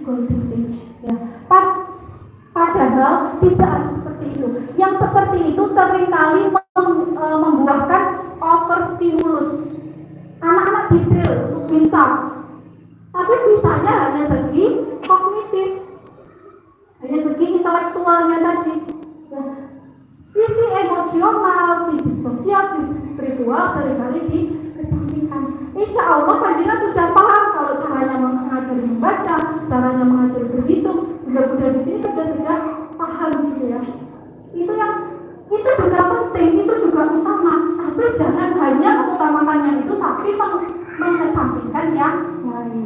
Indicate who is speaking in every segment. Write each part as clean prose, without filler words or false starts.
Speaker 1: golden age. Ya. Padahal tidak harus seperti itu. Yang seperti itu seringkali membuahkan overstimulus. Anak-anak detail bisa, tapi bisanya hanya segi kognitif, hanya segi intelektualnya tadi. Ya. Sisi emosional, sisi sosial, sisi spiritual seringkali dikesampingkan. Insya Allah Kanjeng sudah paham kalau caranya mengajari membaca, caranya mengajari berhitung. Mudah-mudahan di sini sudah paham gitu ya. Itu juga penting, itu juga utama. Tapi jangan hanya mengutamakan yang itu, tapi mengesampingkan yang lain.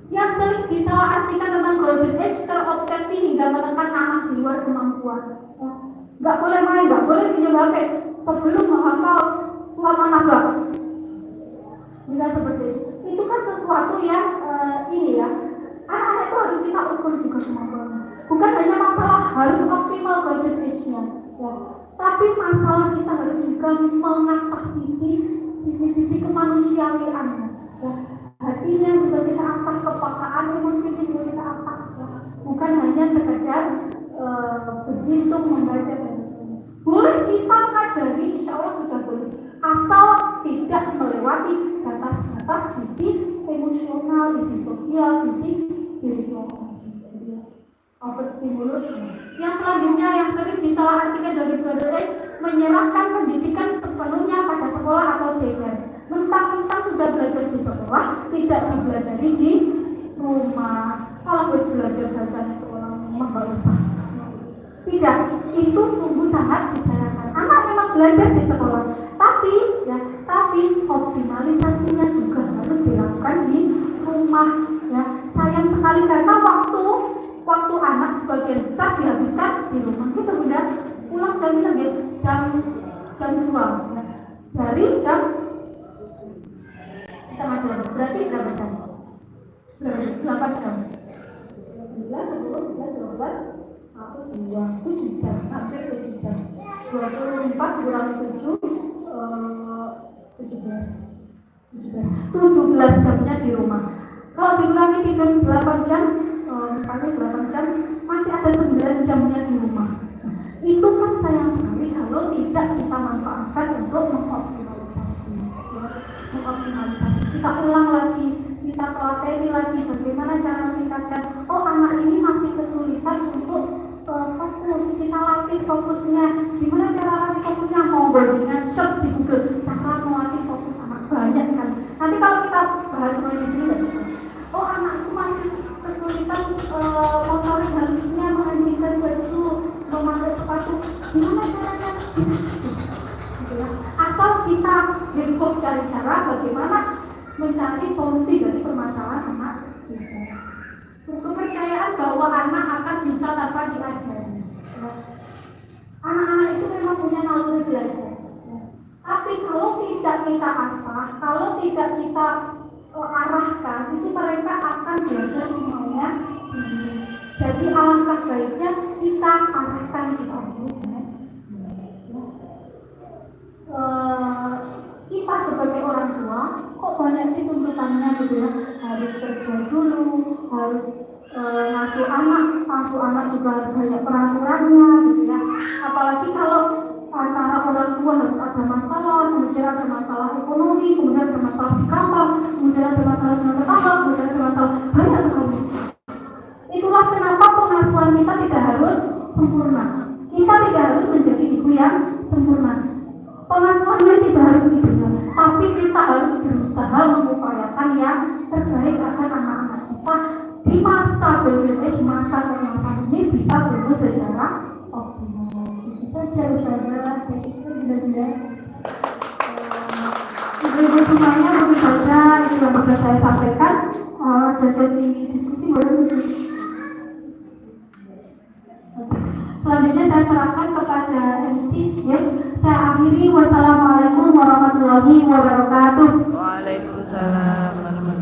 Speaker 1: Yang sering disalahartikan tentang golden age, terobsesi hingga menekan anak di luar kemampuan. Nggak boleh main, nggak boleh pinjam HP sebelum menghafal surat An-Naba. Bisa seperti itu kan sesuatu yang ini ya. Anak-anak itu harus kita ukur juga kemampuannya. Bukan hanya masalah harus optimal golden age-nya, ya. Tapi masalah kita harus juga mengasah sisi kemanusiawiannya. Ya. Hatinya juga kita asah, kepekaan emosinya juga kita asah. Ya. Bukan hanya sekedar berhitung, membaca dan sebagainya. Boleh kita mengajari, insya Allah sudah boleh. Asal tidak melewati batas-batas sisi emosional, sisi sosial, sisi spiritual. Overstimulus. Yang selanjutnya yang sering disalahartikan dari golden age, menyerahkan pendidikan sepenuhnya pada sekolah atau daycare. Mentang-mentang sudah belajar di sekolah, tidak dipelajari di rumah. Kalau harus belajar di sekolah, memang gak usah. Tidak, itu sungguh sangat disayangkan. Anak memang belajar di sekolah, tapi optimalisasinya juga harus dilakukan di rumah. Ya, sayang sekali karena waktu anak sebagian besar dihabiskan di rumah. Kita bunda pulang jam 2, ya. Dari jam setengah 2, berarti berapa jam? 8 jam. 9, 10, 11, 12, 7 jam, hampir 7 jam. 24 kurangi 7, 17 jamnya di rumah. Kalau dikurangi 8 jam, misalnya 8 jam, masih ada 9 jamnya di rumah. Itu kan sayang sekali kalau tidak kita manfaatkan untuk mengoptimalisasi. Kita ulang lagi, kita pelajari lagi bagaimana cara meningkatkan. Oh, anak ini masih kesulitan untuk fokus. Kita latih fokusnya. Gimana cara latih fokusnya? Mau dengan search di Google. Cara melatih fokus anak banyak sekali. Nanti kalau kita bahas mulai di sini, oh anakku masih kesulitan motorik halusnya, mengancingkan baju, memakai sepatu. Gimana caranya? Asal kita cukup cari cara bagaimana mencari solusi dari permasalahan anak kita. Kepercayaan bahwa anak akan bisa tanpa diajari. Anak-anak itu memang punya naluri belajar. Tapi kalau tidak kita asah, kalau tidak kita arahkan, itu mereka akan belajar semuanya sendiri. Jadi alangkah baiknya kita arahkan, kita kita sebagai orang tua, kok banyak sih tuntutannya gitu ya, harus kerja dulu, harus ngasuh anak juga banyak peraturannya gitu ya. Apalagi kalau antara orang tua harus ada masalah, kemudian ada masalah ekonomi, kemudian ada masalah di kantor, kemudian ada masalah dengan tetangga, kemudian ada masalah banyak sekali. Itulah kenapa pengasuhan kita tidak harus sempurna. Kita tidak harus menjadi ibu yang sempurna. Pengasuhannya tidak harus ideal, tapi kita harus berusaha mengupayakan yang terbaik agar anak-anak kita di masa golden age, masa kemasan ini bisa tumbuh secara optimal. Itu saja Ustazah, benar-benar. Ibu-ibu semuanya, mungkin saja itu yang bisa saya sampaikan. Ada sesi diskusi boleh sih. Selanjutnya saya serahkan kepada MC ya. Saya akhiri, wassalamualaikum warahmatullahi wabarakatuh.
Speaker 2: Waalaikumsalam warahmatullahi wabarakatuh.